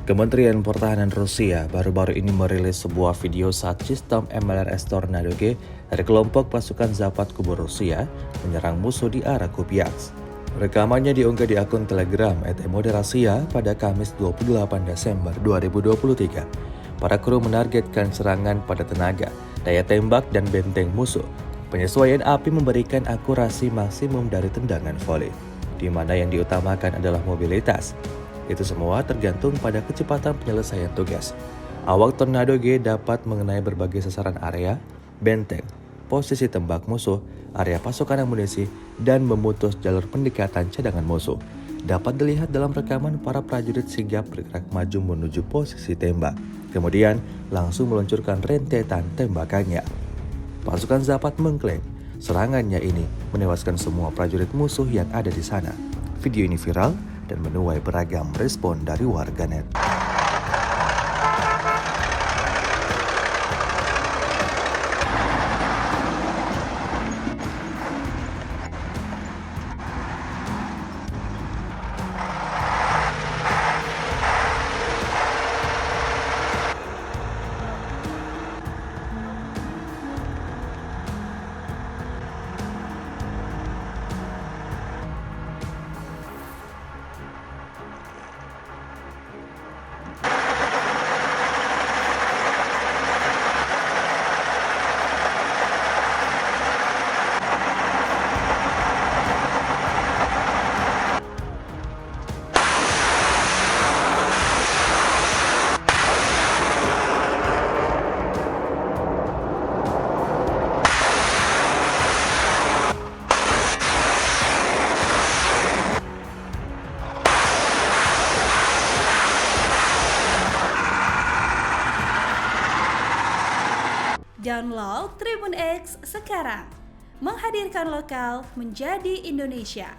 Kementerian Pertahanan Rusia baru-baru ini merilis sebuah video saat sistem MLRS Tornado G dari kelompok pasukan Zapad Kubu Rusia menyerang musuh di arah Kupiansk. Rekamannya diunggah di akun Telegram @moderasia pada Kamis 28 Desember 2023. Para kru menargetkan serangan pada tenaga, daya tembak, dan benteng musuh. Penyesuaian api memberikan akurasi maksimum dari tendangan volley, di mana yang diutamakan adalah mobilitas. Itu semua tergantung pada kecepatan penyelesaian tugas. Awak Tornado G dapat mengenai berbagai sasaran area, benteng, posisi tembak musuh, area pasokan amunisi, dan memutus jalur pendekatan cadangan musuh. Dapat dilihat dalam rekaman para prajurit sigap bergerak maju menuju posisi tembak. Kemudian langsung meluncurkan rentetan tembakannya. Pasukan Zapad mengklaim serangannya ini menewaskan semua prajurit musuh yang ada di sana. Video ini viral dan menuai beragam respon dari warganet. Download Tribun X sekarang, menghadirkan lokal menjadi Indonesia.